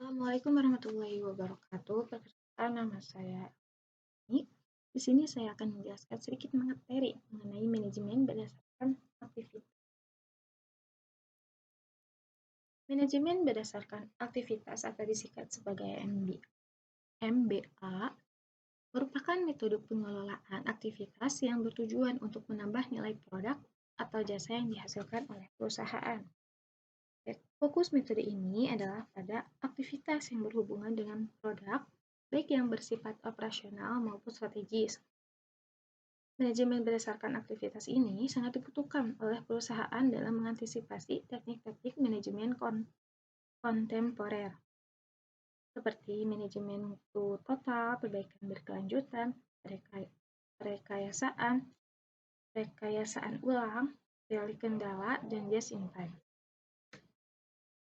Assalamualaikum warahmatullahi wabarakatuh. Perkenalkan, nama saya Ani. Di sini saya akan menjelaskan sedikit materi mengenai manajemen berdasarkan aktivitas. Manajemen berdasarkan aktivitas atau disingkat sebagai MBA merupakan metode pengelolaan aktivitas yang bertujuan untuk menambah nilai produk atau jasa yang dihasilkan oleh perusahaan. Fokus metode ini adalah pada aktivitas yang berhubungan dengan produk, baik yang bersifat operasional maupun strategis. Manajemen berdasarkan aktivitas ini sangat dibutuhkan oleh perusahaan dalam mengantisipasi teknik-teknik manajemen kontemporer, seperti manajemen mutu total, perbaikan berkelanjutan, rekayasaan, rekayasaan ulang, teori kendala, dan just in time.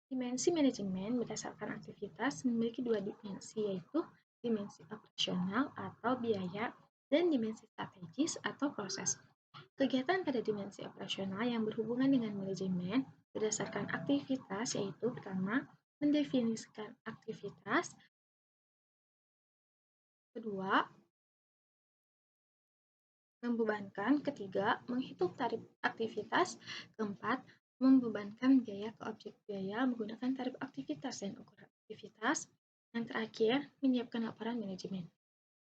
Dimensi manajemen berdasarkan aktivitas memiliki dua dimensi, yaitu dimensi operasional atau biaya dan dimensi strategis atau proses. Kegiatan pada dimensi operasional yang berhubungan dengan manajemen berdasarkan aktivitas yaitu pertama, mendefinisikan aktivitas, kedua, membebankan, ketiga, menghitung tarif aktivitas, keempat, membebankan biaya ke objek biaya menggunakan tarif aktivitas dan ukuran aktivitas, dan terakhir, menyiapkan laporan manajemen.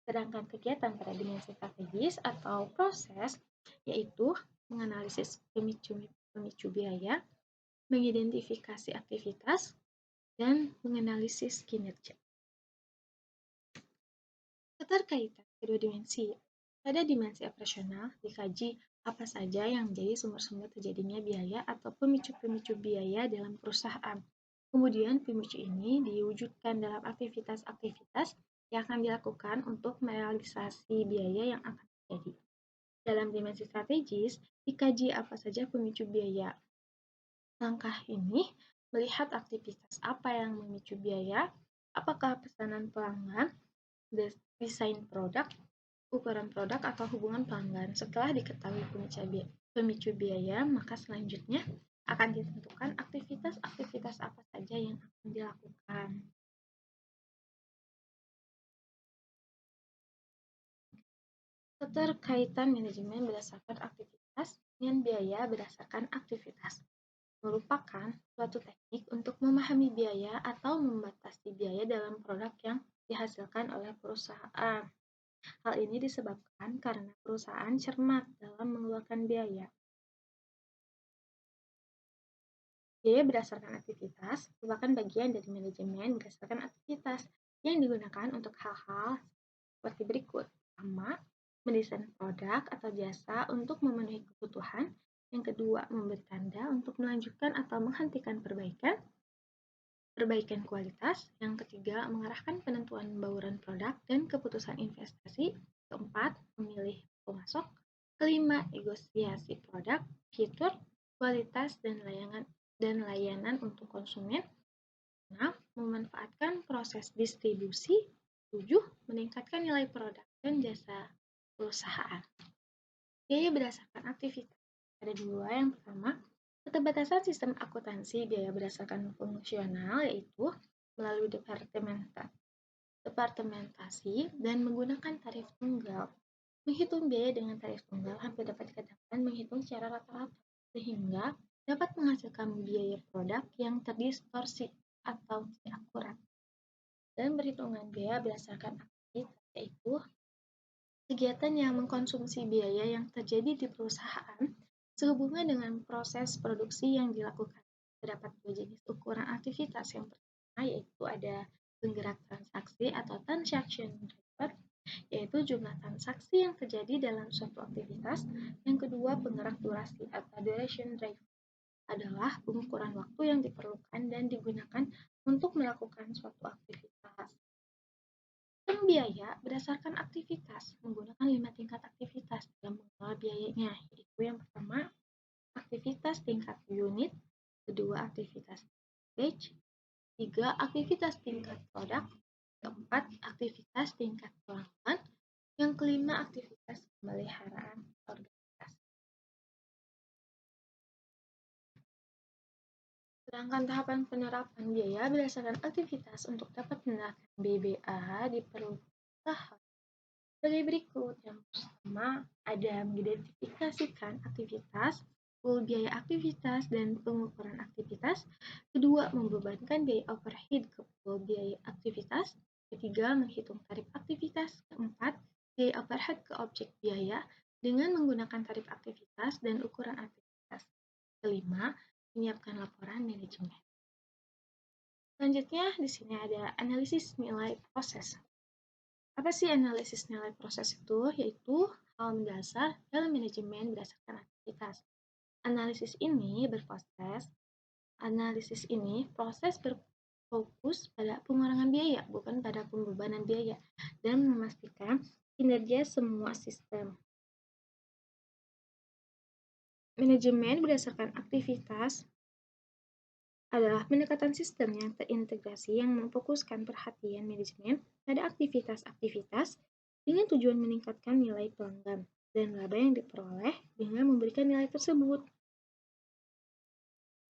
Sedangkan kegiatan pada dimensi strategis atau proses, yaitu menganalisis pemicu biaya, mengidentifikasi aktivitas, dan menganalisis kinerja. Keterkaitan kedua dimensi. Pada dimensi operasional, dikaji apa saja yang menjadi sumber-sumber terjadinya biaya atau pemicu-pemicu biaya dalam perusahaan. Kemudian pemicu ini diwujudkan dalam aktivitas-aktivitas yang akan dilakukan untuk merealisasi biaya yang akan terjadi. Dalam dimensi strategis, dikaji apa saja pemicu biaya. Langkah ini melihat aktivitas apa yang memicu biaya, apakah pesanan pelanggan, desain produk, ukuran produk, atau hubungan pelanggan. Setelah diketahui pemicu biaya, maka selanjutnya akan ditentukan aktivitas-aktivitas apa saja yang akan dilakukan. Keterkaitan manajemen berdasarkan aktivitas dengan biaya berdasarkan aktivitas merupakan suatu teknik untuk memahami biaya atau membatasi biaya dalam produk yang dihasilkan oleh perusahaan. Hal ini disebabkan karena perusahaan cermat dalam mengeluarkan biaya. Biaya berdasarkan aktivitas merupakan bagian dari manajemen berdasarkan aktivitas yang digunakan untuk hal-hal seperti berikut. Pertama, mendesain produk atau jasa untuk memenuhi kebutuhan. Yang kedua, memberi tanda untuk melanjutkan atau menghentikan perbaikan kualitas. Yang ketiga, mengarahkan penentuan bauran produk dan keputusan investasi. Keempat, memilih pemasok. Kelima, negosiasi produk, fitur, kualitas, dan layanan untuk konsumen. 6. Memanfaatkan proses distribusi. 7. Meningkatkan nilai produk dan jasa perusahaan. Biaya berdasarkan aktivitas. Ada dua. Yang pertama, keterbatasan sistem akuntansi biaya berdasarkan fungsional, yaitu melalui departementasi dan menggunakan tarif tunggal. Menghitung biaya dengan tarif tunggal hampir dapat dikatakan menghitung secara rata-rata, sehingga dapat menghasilkan biaya produk yang terdistorsi atau tidak akurat. Dan perhitungan biaya berdasarkan aktivitas, yaitu kegiatan yang mengkonsumsi biaya yang terjadi di perusahaan sehubungan dengan proses produksi yang dilakukan. Terdapat dua jenis ukuran aktivitas. Yang pertama yaitu ada penggerak transaksi atau transaction driver, yaitu jumlah transaksi yang terjadi dalam suatu aktivitas. Yang kedua, penggerak durasi atau duration driver adalah pengukuran waktu yang diperlukan dan digunakan untuk melakukan suatu aktivitas. Sistem biaya berdasarkan aktivitas menggunakan 5 tingkat aktivitas dalam mengelola biayanya, yaitu yang pertama, aktivitas tingkat unit, kedua, aktivitas batch, tiga, aktivitas tingkat produk, keempat, aktivitas tingkat pelanggan, yang kelima, aktivitas pemeliharaan organisasi. Sedangkan tahapan penerapan biaya berdasarkan aktivitas untuk dapat menerapkan BBA diperlukan sebagai berikut. Yang pertama, ada mengidentifikasikan aktivitas, pool biaya aktivitas, dan pengukuran aktivitas. Kedua, membebankan biaya overhead ke pool biaya aktivitas. Ketiga, menghitung tarif aktivitas. Keempat, biaya overhead ke objek biaya dengan menggunakan tarif aktivitas dan ukuran aktivitas. Kelima, menyiapkan laporan manajemen. Selanjutnya, di sini ada analisis nilai proses. Apa sih analisis nilai proses itu? Yaitu hal mendasar dalam manajemen berdasarkan aktivitas. Analisis ini proses berfokus pada pengurangan biaya, bukan pada pembebanan biaya, dan memastikan kinerja semua sistem. Manajemen berdasarkan aktivitas adalah pendekatan sistem yang terintegrasi yang memfokuskan perhatian manajemen pada aktivitas-aktivitas dengan tujuan meningkatkan nilai pelanggan dan laba yang diperoleh dengan memberikan nilai tersebut.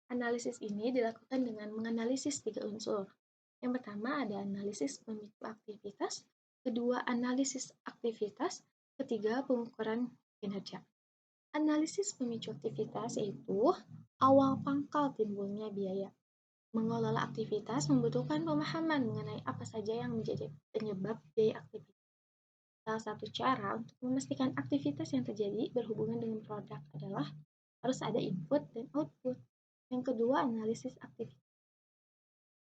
Analisis ini dilakukan dengan menganalisis 3 unsur. Yang pertama ada analisis pemicu aktivitas, kedua analisis aktivitas, ketiga pengukuran kinerja. Analisis pemicu aktivitas yaitu awal pangkal timbulnya biaya. Mengelola aktivitas membutuhkan pemahaman mengenai apa saja yang menjadi penyebab biaya aktivitas. Salah satu cara untuk memastikan aktivitas yang terjadi berhubungan dengan produk adalah harus ada input dan output. Yang kedua, analisis aktivitas,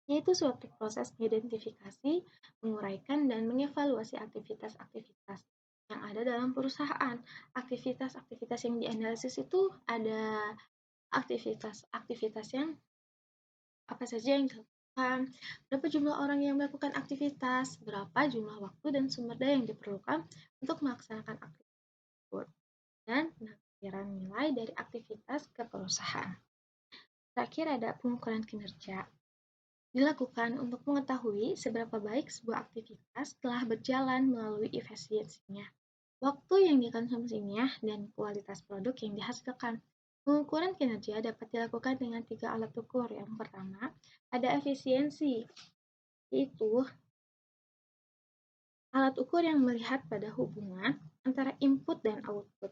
yaitu suatu proses mengidentifikasi, menguraikan, dan mengevaluasi aktivitas-aktivitas yang ada dalam perusahaan. Aktivitas-aktivitas yang dianalisis itu ada aktivitas-aktivitas yang apa saja yang dilakukan, berapa jumlah orang yang melakukan aktivitas, berapa jumlah waktu dan sumber daya yang diperlukan untuk melaksanakan aktivitas tersebut, dan penafsiran nilai dari aktivitas ke perusahaan. Terakhir ada pengukuran kinerja. Dilakukan untuk mengetahui seberapa baik sebuah aktivitas telah berjalan melalui efisiensinya, waktu yang dikonsumsinya, dan kualitas produk yang dihasilkan. Pengukuran kinerja dapat dilakukan dengan 3 alat ukur. Yang pertama, ada efisiensi, yaitu alat ukur yang melihat pada hubungan antara input dan output.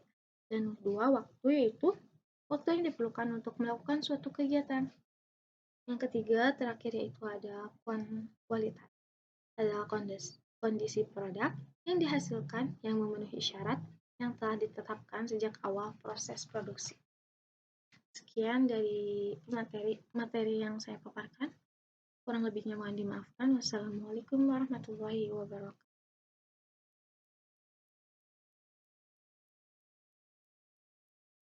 Dan kedua, waktu, yaitu waktu yang diperlukan untuk melakukan suatu kegiatan. Yang ketiga, terakhir yaitu ada kualitas. Adalah kondisi produk yang dihasilkan yang memenuhi syarat yang telah ditetapkan sejak awal proses produksi. Sekian dari materi yang saya paparkan. Kurang lebihnya mohon dimaafkan. Wassalamualaikum warahmatullahi wabarakatuh.